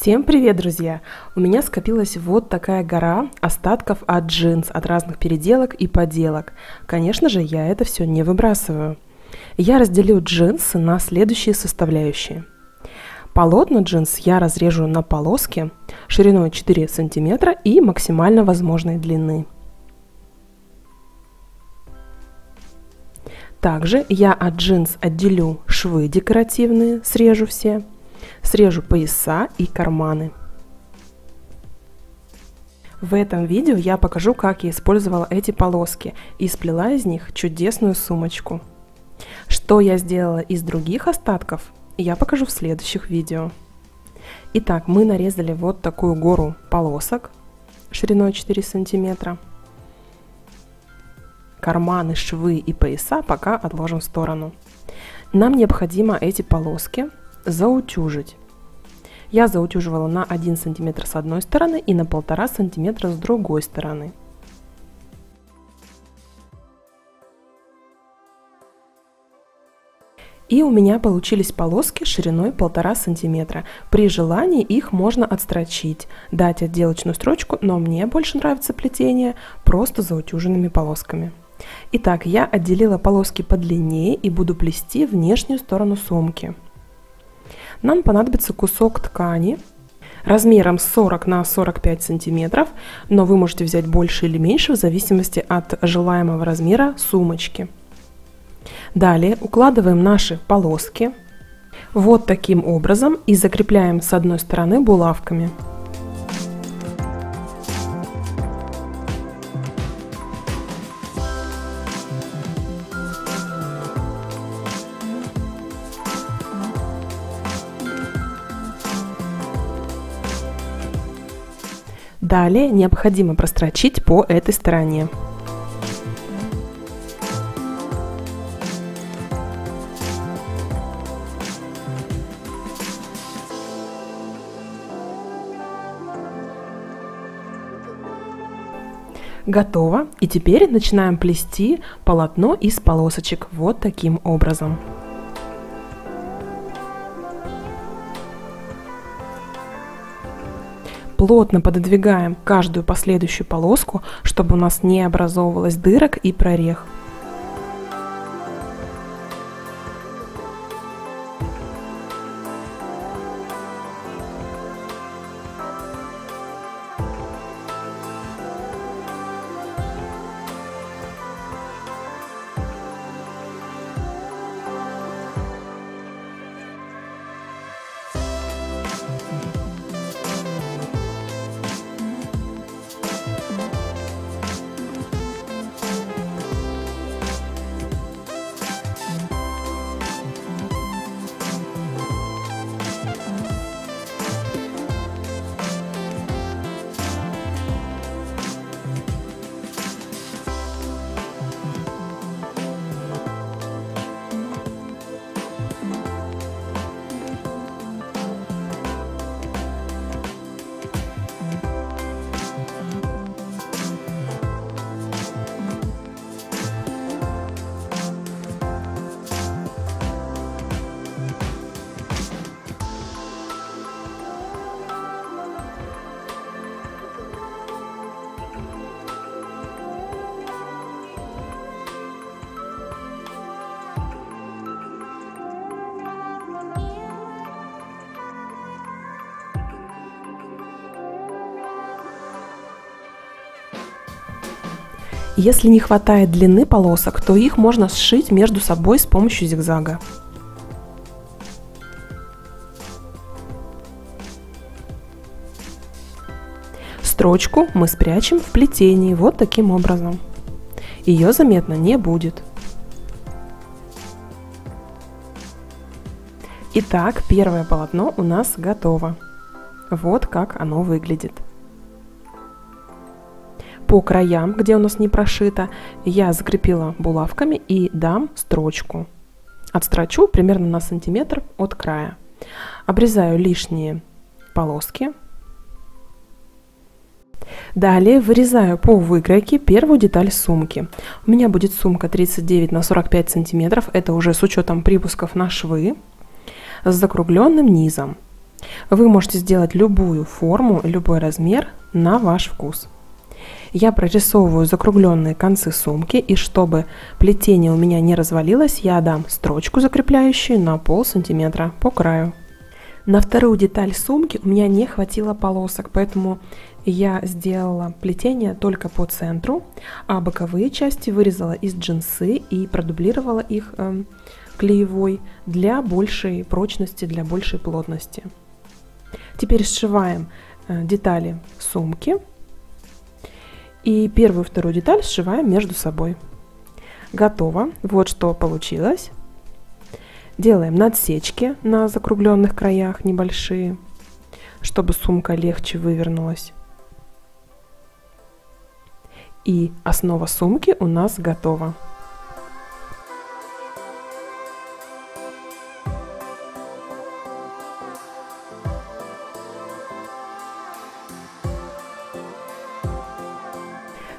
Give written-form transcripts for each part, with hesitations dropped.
Всем привет, друзья! У меня скопилась вот такая гора остатков от джинс, от разных переделок и поделок. Конечно же, я это все не выбрасываю. Я разделю джинсы на следующие составляющие. Полотно джинс я разрежу на полоски шириной 4 см и максимально возможной длины. Также я от джинс отделю швы декоративные, срежу все. Срежу пояса и карманы. В этом видео я покажу, как я использовала эти полоски и сплела из них чудесную сумочку. Что я сделала из других остатков, я покажу в следующих видео. Итак, мы нарезали вот такую гору полосок шириной 4 см. Карманы, швы и пояса пока отложим в сторону. Нам необходимо эти полоски заутюжить. Я заутюживала на 1 см с одной стороны и на 1,5 см с другой стороны. И у меня получились полоски шириной 1,5 см. При желании их можно отстрочить, дать отделочную строчку, но мне больше нравится плетение просто заутюженными полосками. Итак, я отделила полоски подлиннее и буду плести внешнюю сторону сумки. Нам понадобится кусок ткани размером 40 на 45 сантиметров, но вы можете взять больше или меньше в зависимости от желаемого размера сумочки. Далее укладываем наши полоски вот таким образом и закрепляем с одной стороны булавками. Далее необходимо прострочить по этой стороне. Готово. И теперь начинаем плести полотно из полосочек вот таким образом. Плотно пододвигаем каждую последующую полоску, чтобы у нас не образовывалось дырок и прорех. Если не хватает длины полосок, то их можно сшить между собой с помощью зигзага. Строчку мы спрячем в плетении вот таким образом. Ее заметно не будет. Итак, первое полотно у нас готово. Вот как оно выглядит. По краям, где у нас не прошито, я закрепила булавками и дам строчку. Отстрочу примерно на сантиметр от края. Обрезаю лишние полоски. Далее вырезаю по выкройке первую деталь сумки. У меня будет сумка 39 на 45 сантиметров. Это уже с учетом припусков на швы. С закругленным низом. Вы можете сделать любую форму, любой размер на ваш вкус. Я прорисовываю закругленные концы сумки, и чтобы плетение у меня не развалилось, я дам строчку закрепляющую на полсантиметра по краю. На вторую деталь сумки у меня не хватило полосок, поэтому я сделала плетение только по центру, а боковые части вырезала из джинсы и продублировала их клеевой для большей прочности, для большей плотности. Теперь сшиваем детали сумки. И первую и вторую деталь сшиваем между собой. Готово. Вот что получилось. Делаем надсечки на закругленных краях небольшие, чтобы сумка легче вывернулась. И основа сумки у нас готова.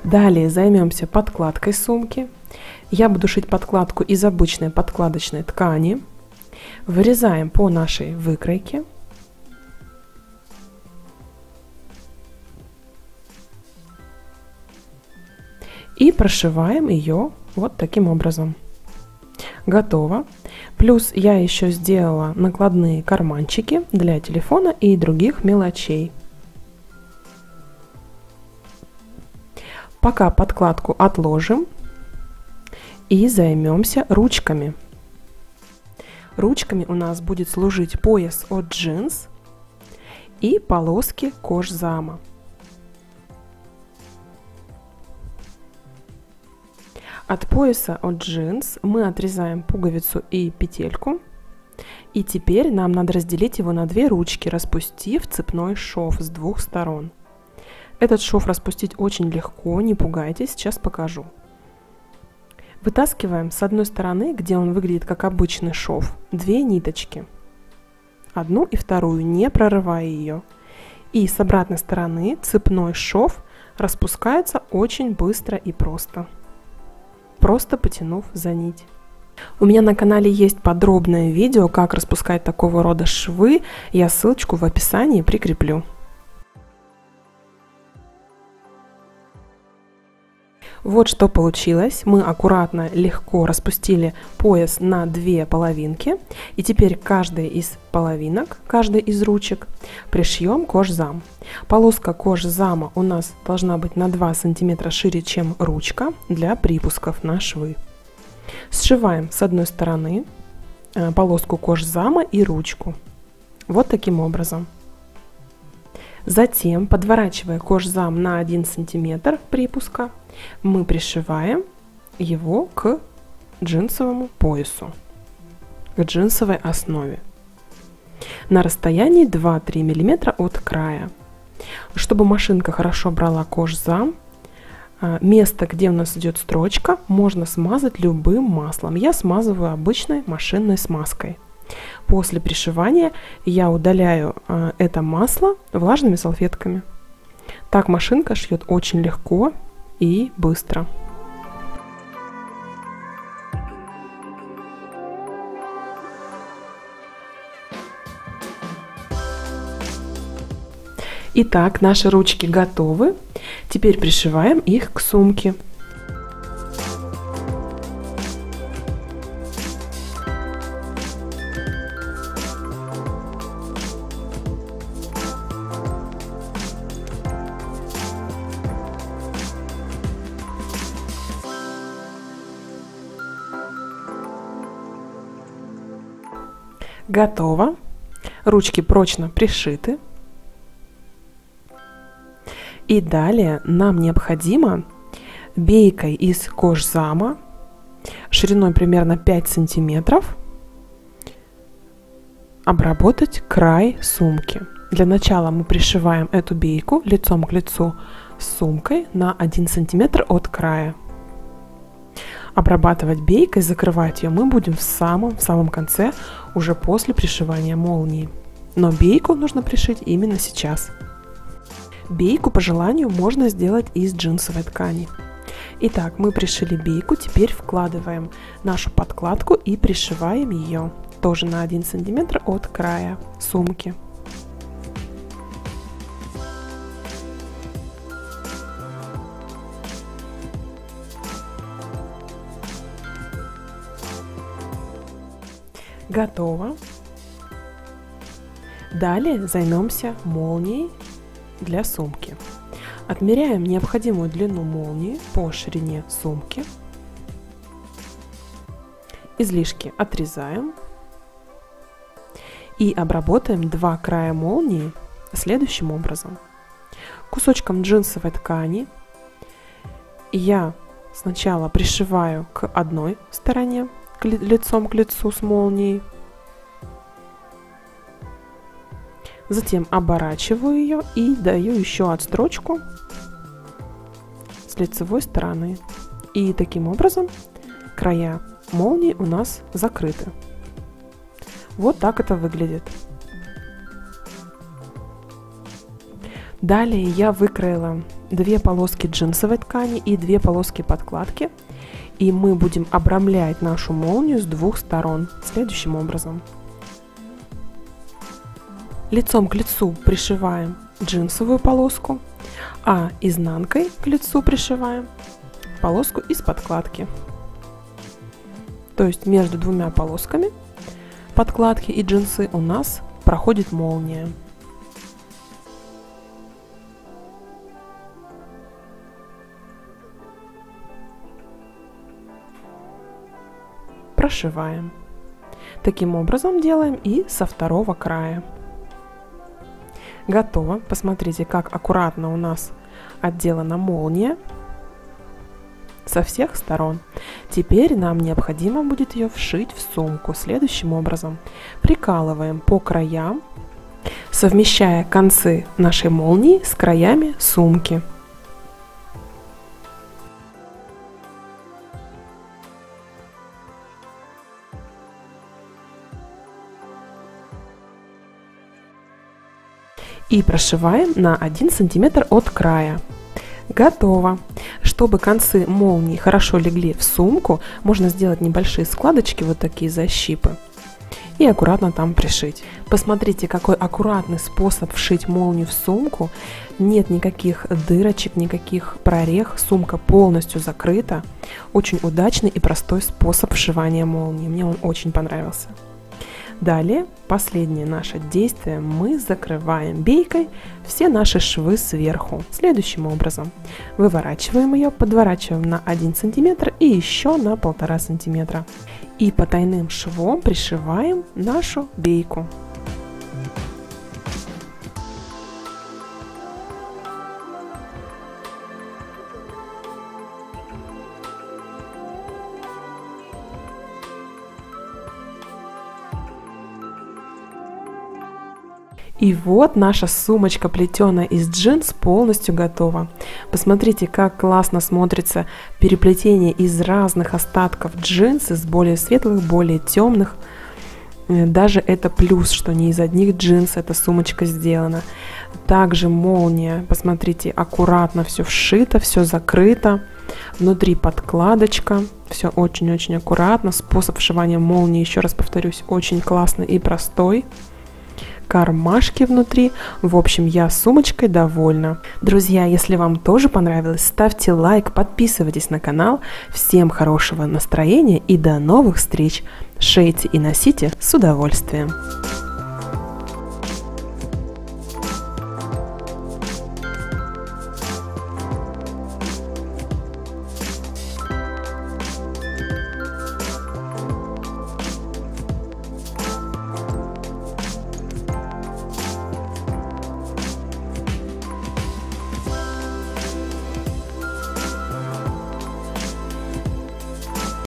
Далее займемся подкладкой сумки. Я буду шить подкладку из обычной подкладочной ткани. Вырезаем по нашей выкройке. И прошиваем ее вот таким образом. Готово. Плюс я еще сделала накладные карманчики для телефона и других мелочей. Пока подкладку отложим и займемся ручками. Ручками у нас будет служить пояс от джинс и полоски кожзама. От пояса от джинс мы отрезаем пуговицу и петельку. И теперь нам надо разделить его на две ручки, распустив цепной шов с двух сторон. Этот шов распустить очень легко, не пугайтесь, сейчас покажу. Вытаскиваем с одной стороны, где он выглядит как обычный шов, две ниточки. Одну и вторую, не прорывая ее. И с обратной стороны цепной шов распускается очень быстро и просто потянув за нить. У меня на канале есть подробное видео, как распускать такого рода швы, я ссылочку в описании прикреплю. Вот что получилось. Мы аккуратно, легко распустили пояс на две половинки. И теперь каждой из половинок, каждой из ручек пришьем кожзам. Полоска кожзама у нас должна быть на 2 сантиметра шире, чем ручка для припусков на швы. Сшиваем с одной стороны полоску кожзама и ручку. Вот таким образом. Затем, подворачивая кожзам на 1 сантиметр припуска, мы пришиваем его к джинсовому поясу, к джинсовой основе на расстоянии 2-3 мм от края. Чтобы машинка хорошо брала кожзам, место, где у нас идет строчка, можно смазать любым маслом. Я смазываю обычной машинной смазкой. После пришивания я удаляю это масло влажными салфетками. Так машинка шьет очень легко и быстро. Итак, наши ручки готовы. Теперь пришиваем их к сумке. Готово. Ручки прочно пришиты. И далее нам необходимо бейкой из кожзама шириной примерно 5 сантиметров обработать край сумки. Для начала мы пришиваем эту бейку лицом к лицу с сумкой на 1 сантиметр от края. Обрабатывать бейкой, закрывать ее мы будем в самом конце, уже после пришивания молнии. Но бейку нужно пришить именно сейчас. Бейку по желанию можно сделать из джинсовой ткани. Итак, мы пришили бейку, теперь вкладываем нашу подкладку и пришиваем ее тоже на 1 сантиметр от края сумки. Готово. Далее займемся молнией для сумки. Отмеряем необходимую длину молнии по ширине сумки. Излишки отрезаем. И обработаем два края молнии следующим образом. Кусочком джинсовой ткани я сначала пришиваю к одной стороне, лицом к лицу с молнией. Затем оборачиваю ее и даю еще отстрочку с лицевой стороны. И таким образом края молнии у нас закрыты. Вот так это выглядит. Далее я выкроила две полоски джинсовой ткани и две полоски подкладки. И мы будем обрамлять нашу молнию с двух сторон следующим образом. Лицом к лицу пришиваем джинсовую полоску, а изнанкой к лицу пришиваем полоску из подкладки. То есть между двумя полосками подкладки и джинсы у нас проходит молния. Прошиваем. Таким образом делаем и со второго края. Готово. Посмотрите, как аккуратно у нас отделана молния со всех сторон. Теперь нам необходимо будет ее вшить в сумку следующим образом. Прикалываем по краям, совмещая концы нашей молнии с краями сумки. И прошиваем на 1 см от края. Готово. Чтобы концы молнии хорошо легли в сумку, можно сделать небольшие складочки, вот такие защипы, и аккуратно там пришить. Посмотрите, какой аккуратный способ вшить молнию в сумку. Нет никаких дырочек, никаких прорех. Сумка полностью закрыта. Очень удачный и простой способ вшивания молнии. Мне он очень понравился. Далее, последнее наше действие, мы закрываем бейкой все наши швы сверху. Следующим образом. Выворачиваем ее, подворачиваем на 1 см и еще на 1,5 см. И потайным швом пришиваем нашу бейку. И вот наша сумочка, плетеная из джинс, полностью готова. Посмотрите, как классно смотрится переплетение из разных остатков джинс, из более светлых, более темных. Даже это плюс, что не из одних джинс эта сумочка сделана. Также молния, посмотрите, аккуратно все вшито, все закрыто. Внутри подкладочка, все очень-очень аккуратно. Способ вшивания молнии, еще раз повторюсь, очень классный и простой. Кармашки внутри. В общем, я сумочкой довольна. Друзья, если вам тоже понравилось, ставьте лайк, подписывайтесь на канал. Всем хорошего настроения и до новых встреч. Шейте и носите с удовольствием.